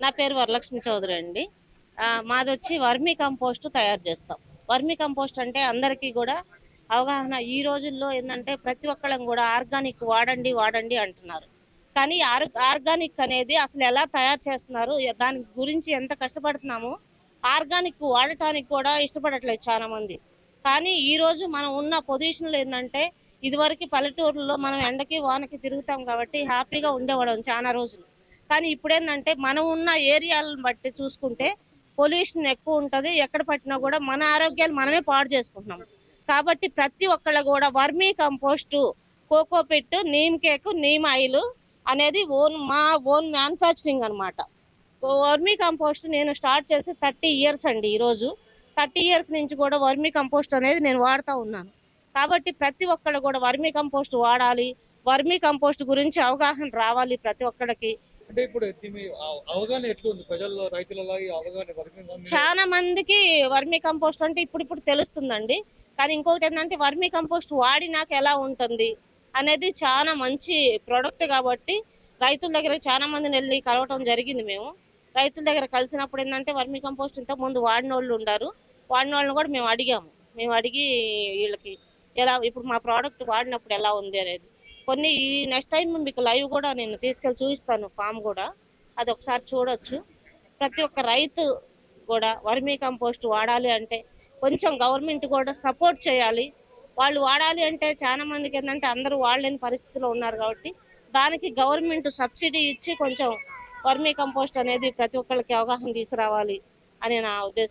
నా పేరు వరలక్ష్మి చౌదరి అండి. మాదొచ్చి వర్మీ కంపోస్ట్ తయారు చేస్తాం. వర్మీ కంపోస్ట్ అంటే అందరికీ కూడా అవగాహన. ఈ రోజుల్లో ఏంటంటే ప్రతి ఒక్కళ్ళం కూడా ఆర్గానిక్ వాడండి వాడండి అంటున్నారు. కానీ ఆర్గానిక్ అనేది అసలు ఎలా తయారు చేస్తున్నారు, దాని గురించి ఎంత కష్టపడుతున్నామో ఆర్గానిక్ వాడటానికి కూడా ఇష్టపడట్లేదు చాలా మంది. కానీ ఈ రోజు మనం ఉన్న పొజిషన్లో ఏంటంటే, ఇదివరకు పల్లెటూరులో మనం ఎండకి వానకి తిరుగుతాం కాబట్టి హ్యాపీగా ఉండేవాళ్ళం చాలా రోజులు. కానీ ఇప్పుడేందంటే మనం ఉన్న ఏరియాలను బట్టి చూసుకుంటే పొల్యూషన్ ఎక్కువ ఉంటది. ఎక్కడ పట్టినా కూడా మన ఆరోగ్యాలు మనమే పాడు చేసుకుంటున్నాం. కాబట్టి ప్రతి ఒక్కళ్ళు కూడా vermi compost, cocopeat, neem cake, neem oil అనేది మా ఓన్ మ్యానుఫ్యాక్చరింగ్ అన్నమాట. వర్మీ కంపోస్ట్ నేను స్టార్ట్ చేసి 30 ఇయర్స్ అండి. ఈరోజు 30 ఇయర్స్ నుంచి కూడా వర్మీ కంపోస్ట్ అనేది నేను వాడుతూ ఉన్నాను. కాబట్టి ప్రతి ఒక్కళ్ళు కూడా వర్మీ కంపోస్ట్ వాడాలి. వర్మీ కంపోస్ట్ గురించి అవగాహన రావాలి ప్రతి ఒక్కడికి. అంటే ఇప్పుడు దీని అవగాహన ఎట్లుంది? ప్రజల్లో, రైతులలో ఈ అవగాహన వర్కింగ్ చాలా మందికి వర్మీ కంపోస్ట్ అంటే ఇప్పుడు తెలుస్తుందండి. కానీ ఇంకొకటి ఏంటంటే వర్మీ కంపోస్ట్ వాడినాక ఎలా ఉంటుంది అనేది చాలా మంచి ప్రోడక్ట్ కాబట్టి రైతుల దగ్గర చాలా మందిని వెళ్ళి కలవటం జరిగింది మేము. రైతుల దగ్గర కలిసినప్పుడు ఏంటంటే వర్మీ కంపోస్ట్ ఇంతకు ముందు వాడిన వాళ్ళు ఉన్నారు. వాడిన వాళ్ళని కూడా మేము అడిగాము. మేము అడిగి వీళ్ళకి ఎలా ఇప్పుడు మా ప్రోడక్ట్ వాడినప్పుడు ఎలా ఉంది అనేది కొన్ని ఈ నెక్స్ట్ టైం మీకు లైవ్ కూడా నేను తీసుకెళ్ళి చూపిస్తాను, ఫామ్ కూడా. అది ఒకసారి చూడొచ్చు. ప్రతి ఒక్క రైతు కూడా వర్మీ కంపోస్ట్ వాడాలి అంటే కొంచెం గవర్నమెంట్ కూడా సపోర్ట్ చేయాలి. వాళ్ళు వాడాలి అంటే చాలా మందికి ఏంటంటే అందరూ వాడలేని పరిస్థితిలో ఉన్నారు కాబట్టి దానికి గవర్నమెంట్ సబ్సిడీ ఇచ్చి కొంచెం వర్మీ కంపోస్ట్ అనేది ప్రతి ఒక్కరికి అవగాహన తీసుకురావాలి అని నా ఉద్దేశం.